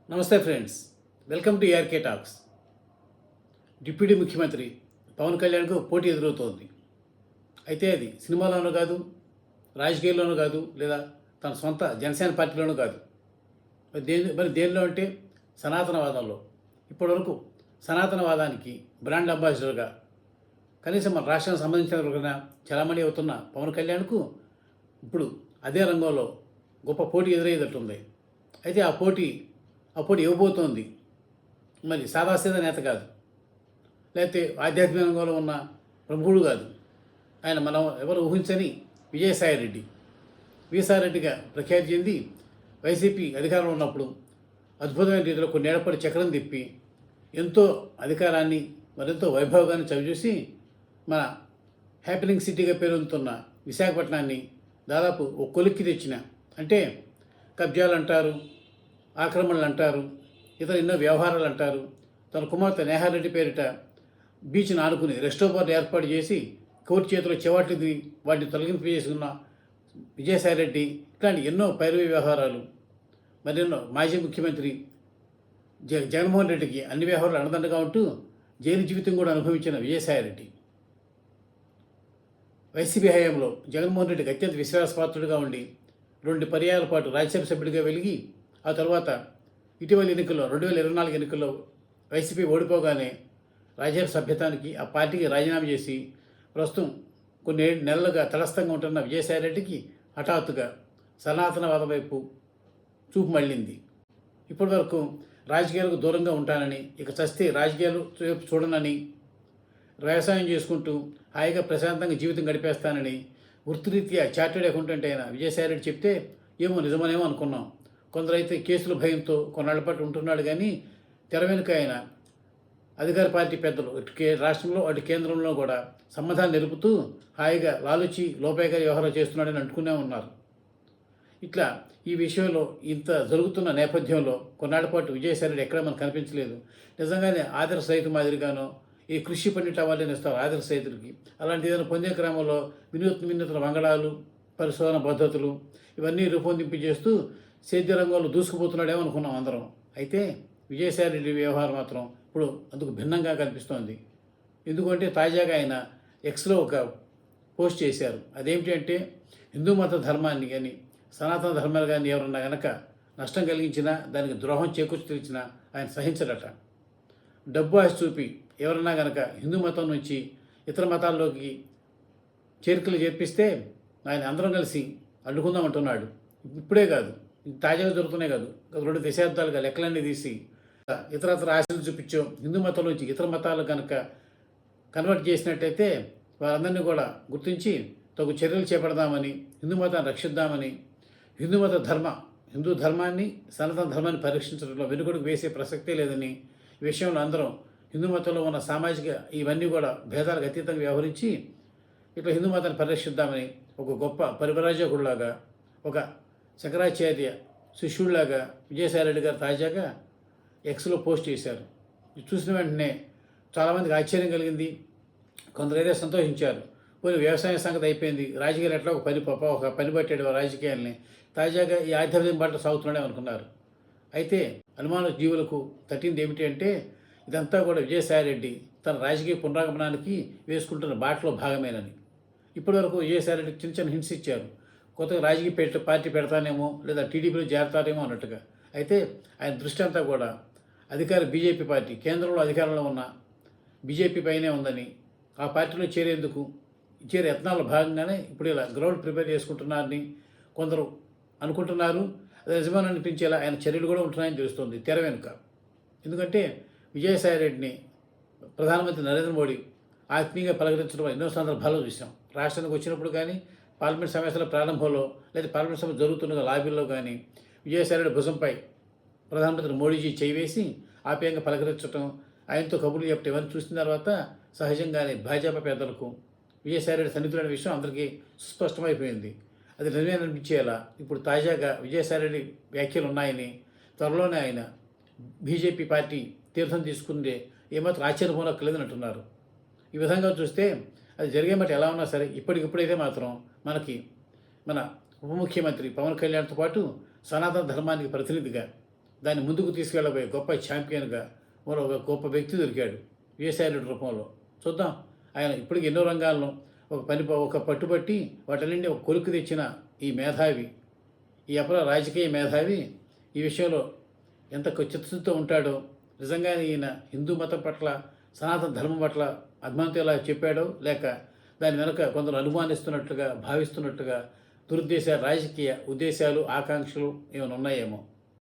నమస్తే friends, welcome to ARK talks. Deputy ముఖ్యమంత్రి పవన్ కళ్యాణ్కు పోటీ ఎదురవుతోంది. అయితే అది సినిమాలోనూ కాదు, రాజకీయాల్లోనూ కాదు, లేదా తన సొంత జనసేన పార్టీలోనూ కాదు. మరి దేనిలో అంటే సనాతనవాదంలో. ఇప్పటివరకు సనాతనవాదానికి బ్రాండ్ అంబాసిడర్గా కనీసం మన రాష్ట్రానికి సంబంధించిన చలామణి అవుతున్న పవన్ కళ్యాణ్కు ఇప్పుడు అదే రంగంలో గొప్ప పోటీ ఎదురయ్యేటట్టుంది. అయితే ఆ పోటీ ఇవ్వబోతోంది మరి సాదాసీదా నేత కాదు, లేకపోతే ఆధ్యాత్మిక రంగంలో ఉన్న ప్రముఖుడు కాదు. ఆయన మనం ఎవరు ఊహించని విజయసాయిరెడ్డి. విజయసాయిరెడ్డిగా ప్రఖ్యాతి చెంది వైసీపీ అధికారంలో ఉన్నప్పుడు అద్భుతమైన రీతిలో కొన్నేళ్లపాటు చక్రం తిప్పి ఎంతో అధికారాన్ని మరింతో వైభవంగాన్ని చవిచూసి మన హ్యాపీనింగ్ సిటీగా పేరొందుతున్న విశాఖపట్నాన్ని దాదాపు ఒక కొలిక్కి తెచ్చిన, అంటే కబ్జాలు అంటారు, ఆక్రమణలు అంటారు, ఇతర ఎన్నో వ్యవహారాలు అంటారు. తన కుమార్తె నేహారెడ్డి పేరిట బీచ్ను ఆనుకుని రెస్టోబార్ ఏర్పాటు చేసి కోర్టు చేతిలో చివాట్లు వాటిని తొలగింపు చేసుకున్న విజయసాయిరెడ్డి ఇట్లాంటి ఎన్నో పైరవి వ్యవహారాలు, మరెన్నో మాజీ ముఖ్యమంత్రి జగన్మోహన్ రెడ్డికి అన్ని వ్యవహారాలు అండదండగా ఉంటూ జైలు జీవితం కూడా అనుభవించిన విజయసాయిరెడ్డి వైసీపీ హయాంలో జగన్మోహన్ రెడ్డికి అత్యంత విశ్వాసపాత్రుడిగా ఉండి 2 పర్యాయాల పాటు రాజ్యసభ సభ్యుడిగా వెలిగి ఆ తర్వాత ఇటీవల ఎన్నికల్లో 2024 ఎన్నికల్లో వైసీపీ ఓడిపోగానే రాజ్యసభ సభ్యత్వానికి ఆ పార్టీకి రాజీనామా చేసి ప్రస్తుతం కొన్ని నెలలుగా తటస్థంగా ఉంటున్న విజయసాయిరెడ్డికి హఠాత్తుగా సనాతనవాదం వైపు చూపు మళ్ళింది. ఇప్పటి వరకు రాజకీయాలకు దూరంగా ఉంటానని, ఇక చస్తే రాజకీయాలు వైపు చూడనని, వ్యవసాయం చేసుకుంటూ హాయిగా ప్రశాంతంగా జీవితం గడిపేస్తానని వృత్తిరీత్యా చార్టెడ్ అకౌంటెంట్ అయిన విజయసాయిరెడ్డి చెప్తే ఏమో నిజమనేమో అనుకున్నాం. కొందరైతే కేసుల భయంతో కొన్నాళ్ల పాటు ఉంటున్నాడు. కానీ తెర వెనుక ఆయన అధికార పార్టీ పెద్దలు ఇటు రాష్ట్రంలో అటు కేంద్రంలో కూడా సంబంధాలు నిలుపుతూ హాయిగా లాలుచి లోపాయకారి వ్యవహారం చేస్తున్నాడని అంటుకునే ఉన్నారు. ఇట్లా ఈ విషయంలో ఇంత జరుగుతున్న నేపథ్యంలో కొన్నాళ్ల పాటు విజయసాయిరెడ్డి ఎక్కడ మనకు కనిపించలేదు. నిజంగానే ఆదర్శ రైతు మాదిరిగానో ఈ కృషి పండిట్ అవ్వాలని ఇస్తారు ఆదర్శ రైతులకి. అలాంటి ఏదైనా పొందే క్రమంలో వినూత్న వంగడాలు, పరిశోధన పద్ధతులు ఇవన్నీ రూపొందింపు చేస్తూ సేద్య రంగంలో దూసుకుపోతున్నాడేమో అనుకున్నాం అందరం. అయితే విజయసాయిరెడ్డి వ్యవహారం మాత్రం ఇప్పుడు అందుకు భిన్నంగా కనిపిస్తోంది. ఎందుకంటే తాజాగా ఆయన ఎక్స్లో ఒక పోస్ట్ చేశారు. అదేమిటి అంటే, హిందూ మత ధర్మాన్ని కానీ సనాతన ధర్మాలు కానీ ఎవరన్నా కనుక నష్టం కలిగించినా, దానికి ద్రోహం చేకూర్చినా ఆయన సహించడట. డబ్బు ఆశ చూపి ఎవరన్నా కనుక హిందూ మతం నుంచి ఇతర మతాల్లోకి చేరికలు చేర్పిస్తే ఆయన అందరం కలిసి అడ్డుకుందామంటున్నాడు. ఇప్పుడే కాదు, తాజాగా జరుగుతున్నాయి కాదు, 2 దశాబ్దాలుగా లెక్కలన్నీ తీసి ఇతరత్ర ఆశలు చూపించో హిందూ మతం నుంచి ఇతర మతాలు కనుక కన్వర్ట్ చేసినట్టయితే వారందరినీ కూడా గుర్తించి తగు చర్యలు చేపడదామని, హిందూ మతాన్ని రక్షిద్దామని, హిందూ ధర్మాన్ని సనాతన ధర్మాన్ని పరీక్షించడంలో వెనుకడుగు వేసే ప్రసక్తే లేదని, ఈ విషయంలో అందరం హిందూ మతంలో ఉన్న సామాజిక ఇవన్నీ కూడా భేదాలకు అతీతంగా వ్యవహరించి ఇట్లా హిందూ మతాన్ని పరిరక్షిద్దామని ఒక గొప్ప పరివరాజకుడిలాగా, ఒక శంకరాచార్య శిష్యుడిలాగా విజయసాయిరెడ్డి గారు తాజాగా ఎక్స్లో పోస్ట్ చేశారు. ఇది చూసిన వెంటనే చాలామందికి ఆశ్చర్యం కలిగింది. కొందరైతే సంతోషించారు. పోనీ వ్యవసాయ సంగతి అయిపోయింది, రాజకీయాలు ఎట్లా ఒక పని పట్టాడు రాజకీయాల్ని, తాజాగా ఈ ఆధ్యాత్మిక బాటలో సాగుతున్నాడే అనుకున్నారు. అయితే అనుమాన జీవులకు తట్టింది ఏమిటి అంటే, ఇదంతా కూడా విజయసాయిరెడ్డి తన రాజకీయ పునరాగమనానికి వేసుకుంటున్న బాటలో భాగమేనని. ఇప్పటివరకు విజయసాయిరెడ్డి చిన్న హింట్స్ ఇచ్చారు. కొత్తగా రాజకీయ పార్టీ పెడతానేమో, లేదా టీడీపీలో చేరతారేమో అన్నట్టుగా. అయితే ఆయన దృష్టి అంతా కూడా బీజేపీ పార్టీ, కేంద్రంలో అధికారంలో ఉన్న బీజేపీ పైనే ఉందని, ఆ పార్టీలో చేరే యత్నాల్లో భాగంగానే ఇప్పుడు ఇలా గ్రౌండ్ ప్రిపేర్ చేసుకుంటున్నారని కొందరు అనుకుంటున్నారు. అది నిజమని అనిపించేలా ఆయన చర్యలు కూడా ఉంటున్నాయని తెలుస్తుంది తెర వెనుక. ఎందుకంటే విజయసాయిరెడ్డిని ప్రధానమంత్రి నరేంద్ర మోడీ ఆత్మీయంగా పలకరించడం ఎన్నో సందర్భాల్లో చూసాం. రాష్ట్రానికి వచ్చినప్పుడు కానీ, పార్లమెంట్ సమావేశాల ప్రారంభంలో, లేదా పార్లమెంట్ సభ జరుగుతున్న లాబీల్లో కానీ విజయసాయిరెడ్డి భుజంపై ప్రధానమంత్రి మోడీజీ చేయివేసి ఆప్యాయంగా పలకరించడం, ఆయనతో కబుర్లు చెప్పడం ఇవన్నీ చూసిన తర్వాత సహజంగానే భాజపా పెద్దలకు విజయసాయిరెడ్డి సన్నిధులైన విషయం అందరికీ సుస్పష్టమైపోయింది. అది నిజమే అనిపించేలా ఇప్పుడు తాజాగా విజయసాయిరెడ్డి వ్యాఖ్యలు ఉన్నాయని, త్వరలోనే ఆయన బీజేపీ పార్టీ తీర్థం తీసుకుంటే ఏమాత్రం ఆశ్చర్యపోనక్కర్లేదని అంటున్నారు. ఈ విధంగా చూస్తే అది జరిగే మాట ఎలా ఉన్నా సరే ఇప్పటికిప్పుడైతే మాత్రం మనకి మన ఉప ముఖ్యమంత్రి పవన్ కళ్యాణ్తో పాటు సనాతన ధర్మానికి ప్రతినిధిగా దాన్ని ముందుకు తీసుకెళ్ళబోయే గొప్ప ఛాంపియన్గా మరో ఒక గొప్ప వ్యక్తి దొరికాడు విజయసాయిరెడ్డి రూపంలో. చూద్దాం, ఆయన ఇప్పటికి ఎన్నో రంగాలను ఒక పట్టుబట్టి వాటిని ఒక కొలుకు తెచ్చిన ఈ మేధావి, ఈ అపర రాజకీయ మేధావి ఈ విషయంలో ఎంత చిత్తశుద్ధితో ఉంటాడో, నిజంగానే ఈయన హిందూ మతం పట్ల, సనాతన ధర్మం పట్ల అభిమానంతో ఇలా చెప్పాడో, లేక దాని వెనుక కొందరు అనుమానిస్తున్నట్లుగా భావిస్తున్నట్టుగా దురుద్దేశ రాజకీయ ఉద్దేశాలు, ఆకాంక్షలు ఏమైనా ఉన్నాయేమో.